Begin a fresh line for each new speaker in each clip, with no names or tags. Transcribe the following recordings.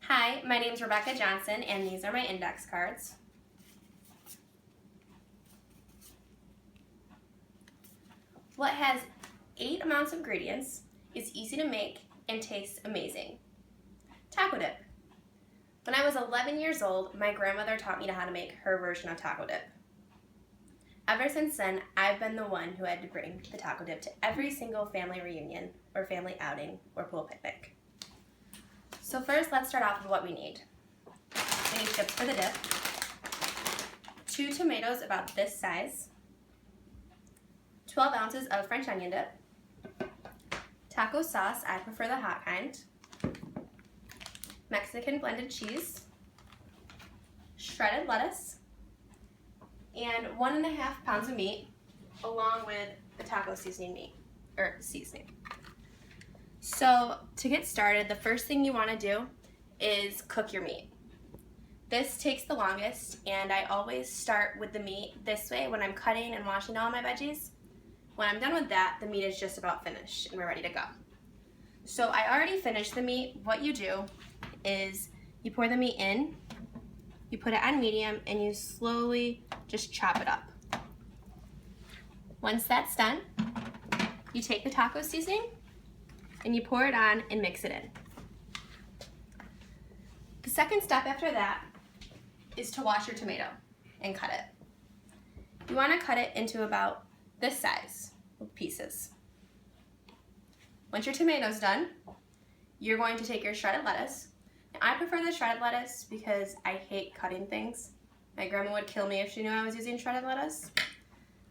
Hi, my name is Rebecca Johnson, and these are my index cards. What has 8 amounts of ingredients, is easy to make, and tastes amazing? Taco dip. When I was 11 years old, my grandmother taught me how to make her version of taco dip. Ever since then, I've been the one who had to bring the taco dip to every single family reunion, or family outing, or pool picnic. So first, let's start off with what we need. We need chips for the dip, 2 tomatoes about this size, 12 ounces of French onion dip, taco sauce, I prefer the hot kind, Mexican blended cheese, shredded lettuce, and 1.5 pounds of meat, along with the taco seasoning. So to get started, the first thing you want to do is cook your meat. This takes the longest, and I always start with the meat this way when I'm cutting and washing all my veggies. When I'm done with that, the meat is just about finished and we're ready to go. So I already finished the meat. What you do is you pour the meat in, you put it on medium, and you slowly just chop it up. Once that's done, you take the taco seasoning and you pour it on and mix it in. The second step after that is to wash your tomato and cut it. You want to cut it into about this size of pieces. Once your tomato's done, you're going to take your shredded lettuce. Now, I prefer the shredded lettuce because I hate cutting things. My grandma would kill me if she knew I was using shredded lettuce.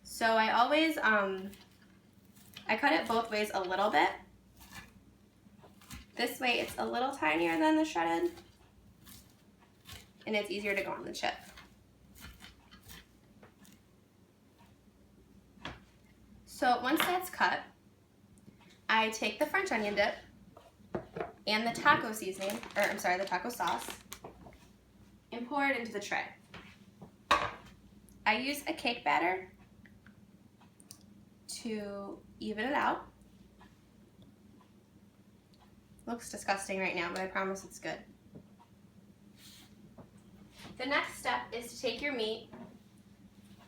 So I always, I cut it both ways a little bit. This way it's a little tinier than the shredded, and it's easier to go on the chip. So once that's cut, I take the French onion dip and the taco seasoning, the taco sauce, and pour it into the tray. I use a cake batter to even it out. Looks disgusting right now, but I promise it's good. The next step is to take your meat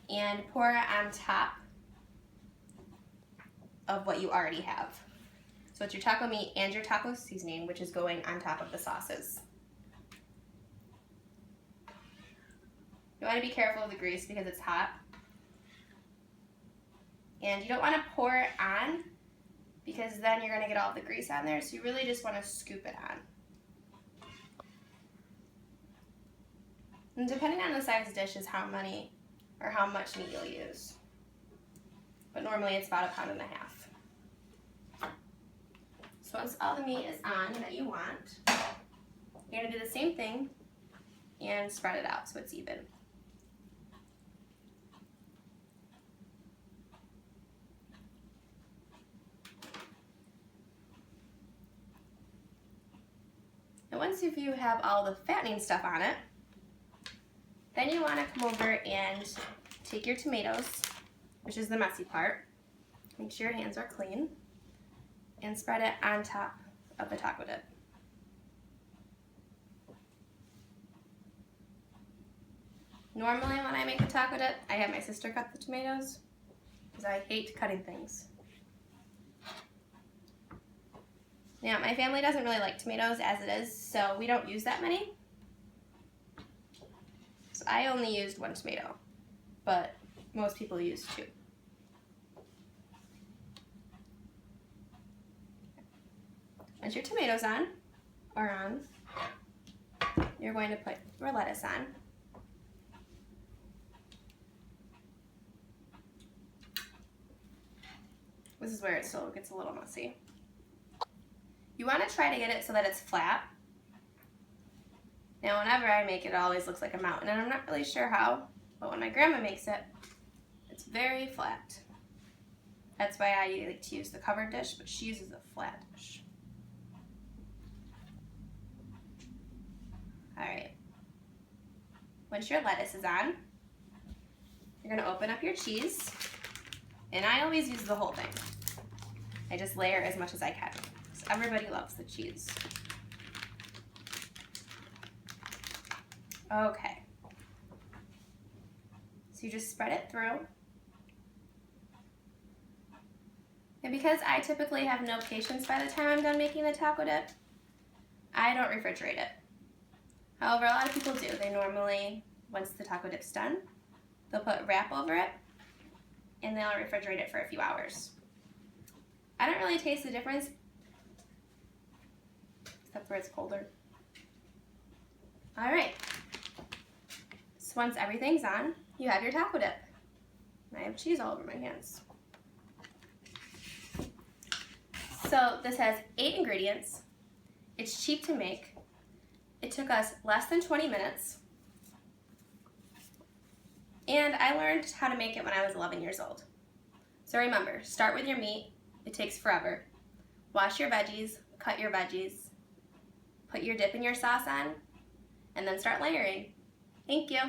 and pour it on top of what you already have. So it's your taco meat and your taco seasoning, which is going on top of the sauces. You want to be careful of the grease because it's hot. And you don't want to pour it on because then you're going to get all the grease on there, so you really just want to scoop it on. And depending on the size of the dish is how much meat you'll use. But normally it's about 1.5 pounds. So once all the meat is on that you want, you're going to do the same thing and spread it out so it's even. And once you have all the fattening stuff on it, then you want to come over and take your tomatoes, which is the messy part. Make sure your hands are clean, and spread it on top of the taco dip. Normally when I make a taco dip, I have my sister cut the tomatoes because I hate cutting things. Now, my family doesn't really like tomatoes as it is, so we don't use that many. So I only used 1 tomato, but most people use 2. Once your tomatoes are on, you're going to put your lettuce on. This is where it still gets a little messy. You want to try to get it so that it's flat. Now, whenever I make it, it always looks like a mountain, and I'm not really sure how, but when my grandma makes it, it's very flat. That's why I like to use the covered dish, but she uses a flat dish. All right. Once your lettuce is on, you're going to open up your cheese, and I always use the whole thing. I just layer as much as I can. Everybody loves the cheese. Okay. So you just spread it through. And because I typically have no patience by the time I'm done making the taco dip, I don't refrigerate it. However, a lot of people do. They normally, once the taco dip's done, they'll put wrap over it and they'll refrigerate it for a few hours. I don't really taste the difference, except for it's colder. All right. So once everything's on, you have your taco dip. I have cheese all over my hands. So this has 8 ingredients. It's cheap to make. It took us less than 20 minutes. And I learned how to make it when I was 11 years old. So remember, start with your meat. It takes forever. Wash your veggies, cut your veggies, put your dip in your sauce on, and then start layering. Thank you.